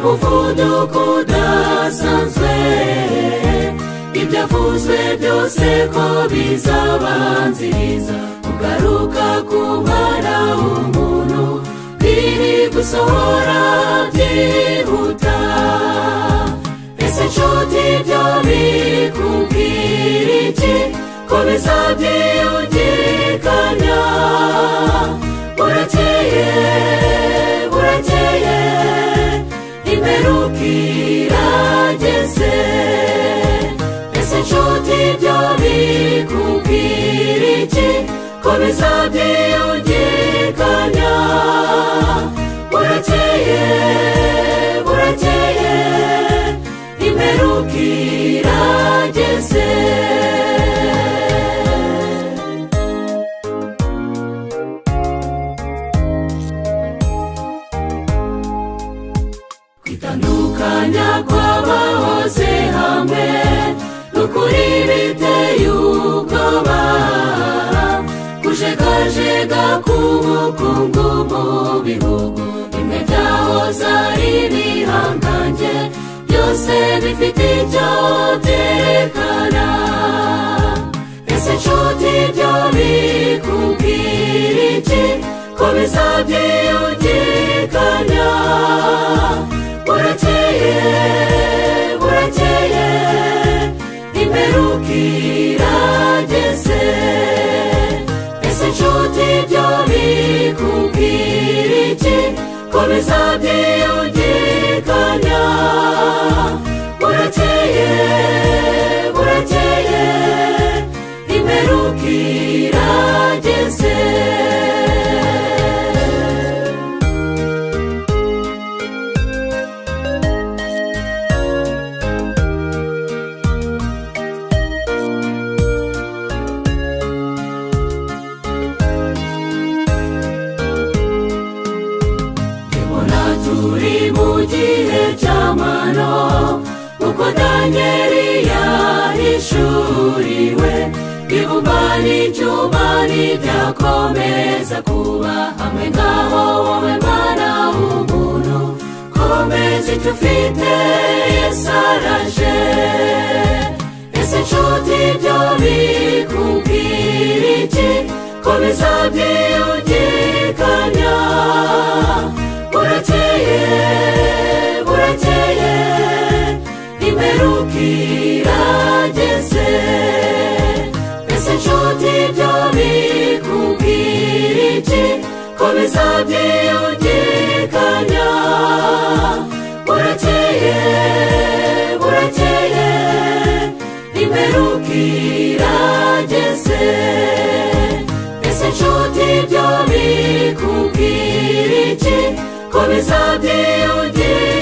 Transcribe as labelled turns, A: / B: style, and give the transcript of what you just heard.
A: umuvuduko udasanzwe ibyavuzwe byose ko bizabanziriza kugaruka ku Mwana w'umuntu biri gusohora byihuta. Ese nshuti ibyo bikubwira iki ko bizabyiyungikanya? Burakeye burakeye imperuka irageze. Ese nshuti ibyo bikubwira iki ko bizabyiyungikanya? Burakeye burakeye imperuka irageze. Kwitandukanya kw'abahoze hamwe n'ukuri biteye ubwoba, kujegajega k'ubukungu mu bihugu bimwe byahoze ari ibihangange, byose bifite icyo byerekana. Ese nshuti ibyo bikubwira iki ko bizabyiyungikanya? Burakeye burakeye imperuka irageze. Ese nshuti ibyo bikubwira iki ko bizabyiyungikanya? Burakeye burakeye imperuka irageze. Turi mu gihe cy'amano uko Danyeli yahishuriwe, ibumba n'icyuma ntibyakomeza kuba hamwe ngaho wowe Mwana w'umuntu. Komeza icyo ufite, Yesu araje. Ese nshuti ibyo bikubwira iki ko bizabyiyungikanya? Burakeye burakeye imperuka irageze. Ese nshuti ibyo bikubwira iki ko bizabyiyungikanya? Burakeye burakeye imperuka irageze. Ese nshuti ibyo bikubwira iki ko bizabyiyungikanya?